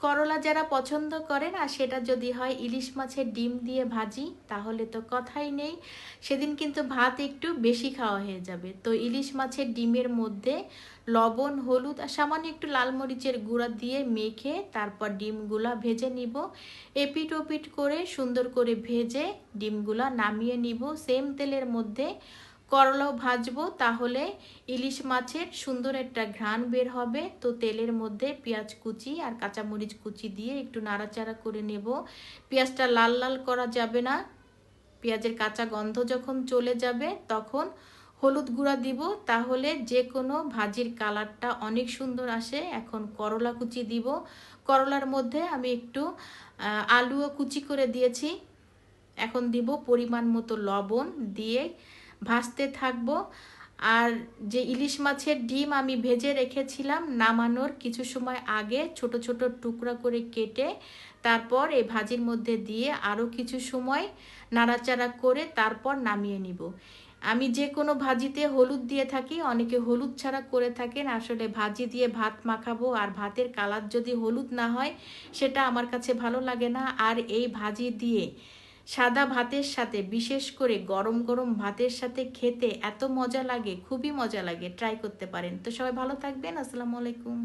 করলা যারা পছন্দ করেন আর সেটা যদি হয় ইলিশ মাছের ডিম দিয়ে ভাজি তাহলে তো কথাই নেই, সেদিন কিন্তু ভাত একটু বেশি খাওয়া হয়ে যাবে। তো ইলিশ মাছের ডিমের মধ্যে লবণ, হলুদ আর সামান্য একটু লাল মরিচের গুঁড়া দিয়ে মেখে তারপর ডিমগুলা ভেজে নিব। এপিট ওপিট করে সুন্দর করে ভেজে ডিমগুলা নামিয়ে নিব। সেম তেলের মধ্যে করলাও ভাজবো, তাহলে ইলিশ মাছের সুন্দর একটা ঘ্রাণ বের হবে। তো তেলের মধ্যে পেঁয়াজ কুচি আর কাঁচামরিচ কুচি দিয়ে একটু নাড়াচাড়া করে নেব। পেঁয়াজটা লাল লাল করা যাবে না, পেঁয়াজের কাঁচা গন্ধ যখন চলে যাবে তখন হলুদ গুঁড়া দিব, তাহলে যে কোনো ভাজির কালারটা অনেক সুন্দর আসে। এখন করলা কুচি দিব, করলার মধ্যে আমি একটু আলুও কুচি করে দিয়েছি। এখন দিব পরিমাণ মতো লবণ, দিয়ে ভাজতে থাকবো। আর যে ইলিশ মাছের ডিম আমি ভেজে রেখেছিলাম নামানোর কিছু সময় আগে ছোট ছোট টুকরা করে কেটে তারপর এই ভাজির মধ্যে দিয়ে আরও কিছু সময় নাড়াচাড়া করে তারপর নামিয়ে নিব। আমি যে কোনো ভাজিতে হলুদ দিয়ে থাকি, অনেকে হলুদ ছাড়া করে থাকেন। আসলে ভাজি দিয়ে ভাত মাখাবো আর ভাতের কালার যদি হলুদ না হয় সেটা আমার কাছে ভালো লাগে না। আর এই ভাজি দিয়ে সাদা ভাতের সাথে, বিশেষ করে গরম গরম ভাতের সাথে খেতে এত মজা লাগে, খুবই মজা লাগে। ট্রাই করতে পারেন। তো সবাই ভালো থাকবেন। আসসালামু আলাইকুম।